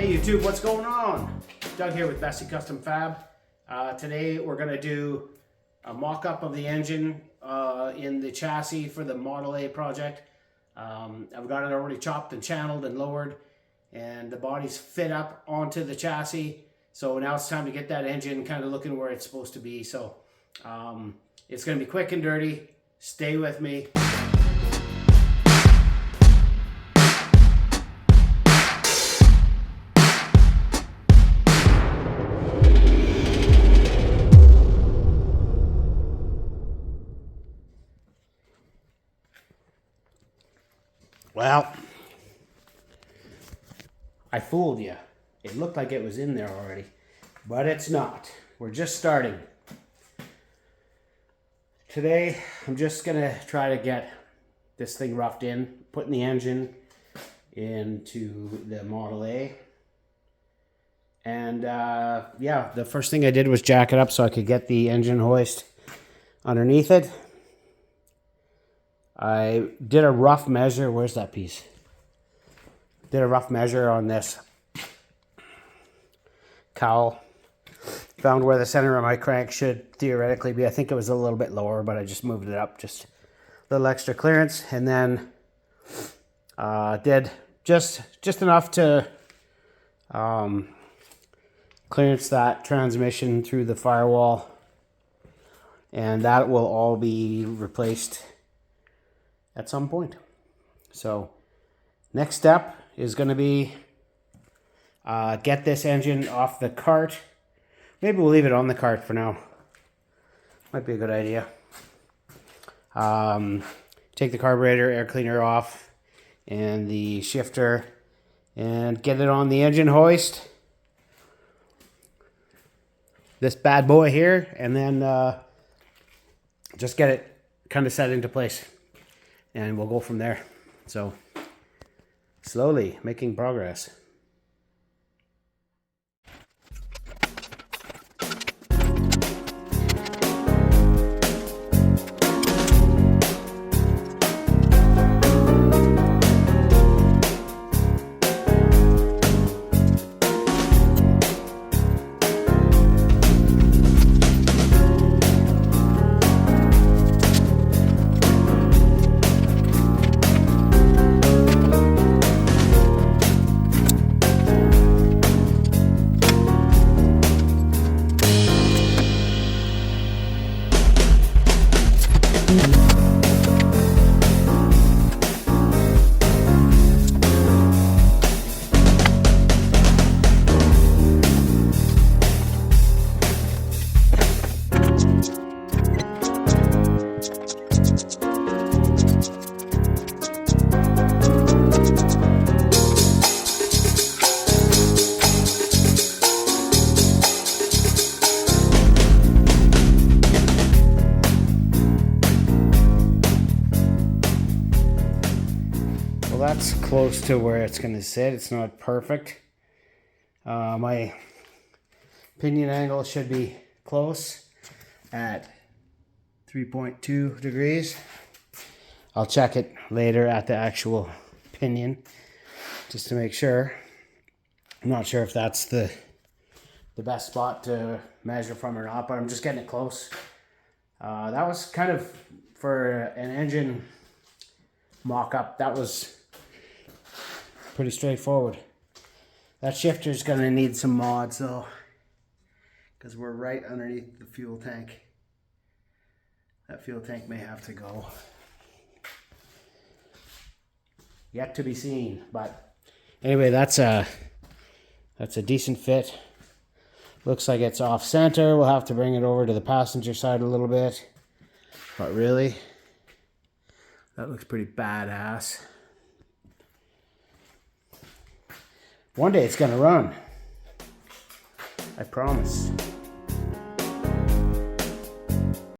Hey YouTube, what's going on? Doug here with Bessie Custom Fab. Today we're going to do a mock-up of the engine in the chassis for the Model A project. I've got it already chopped and channeled and lowered, and the body's fit up onto the chassis. So now it's time to get that engine kind of looking where it's supposed to be. So it's going to be quick and dirty. Stay with me. Well, I fooled you. It looked like it was in there already, but it's not. We're just starting. Today, I'm just gonna try to get this thing roughed in, putting the engine into the Model A. And yeah, the first thing I did was jack it up so I could get the engine hoist underneath it. I did a rough measure. Where's that piece? Did a rough measure on this cowl. Found where the center of my crank should theoretically be. I think it was a little bit lower, but I just moved it up, just a little extra clearance. And then did just enough to clearance that transmission through the firewall. And that will all be replaced at some point. So next step is going to be get this engine off the cart. Maybe we'll leave it on the cart for now. Might be a good idea. Take the carburetor, air cleaner off, and the shifter, and get it on the engine hoist. This bad boy here, and then just get it kind of set into place. And we'll go from there. So, slowly making progress. That's close to where it's going to sit. It's not perfect. My pinion angle should be close at 3.2 degrees. I'll check it later at the actual pinion just to make sure. I'm not sure if that's the best spot to measure from or not, but I'm just getting it close. That was kind of for an engine mock-up. That was pretty straightforward. That shifter's gonna need some mods though, because we're right underneath the fuel tank. That fuel tank may have to go. Yet to be seen, but anyway, that's a decent fit. Looks like it's off center. We'll have to bring it over to the passenger side a little bit, but really, that looks pretty badass. One day it's gonna run. I promise.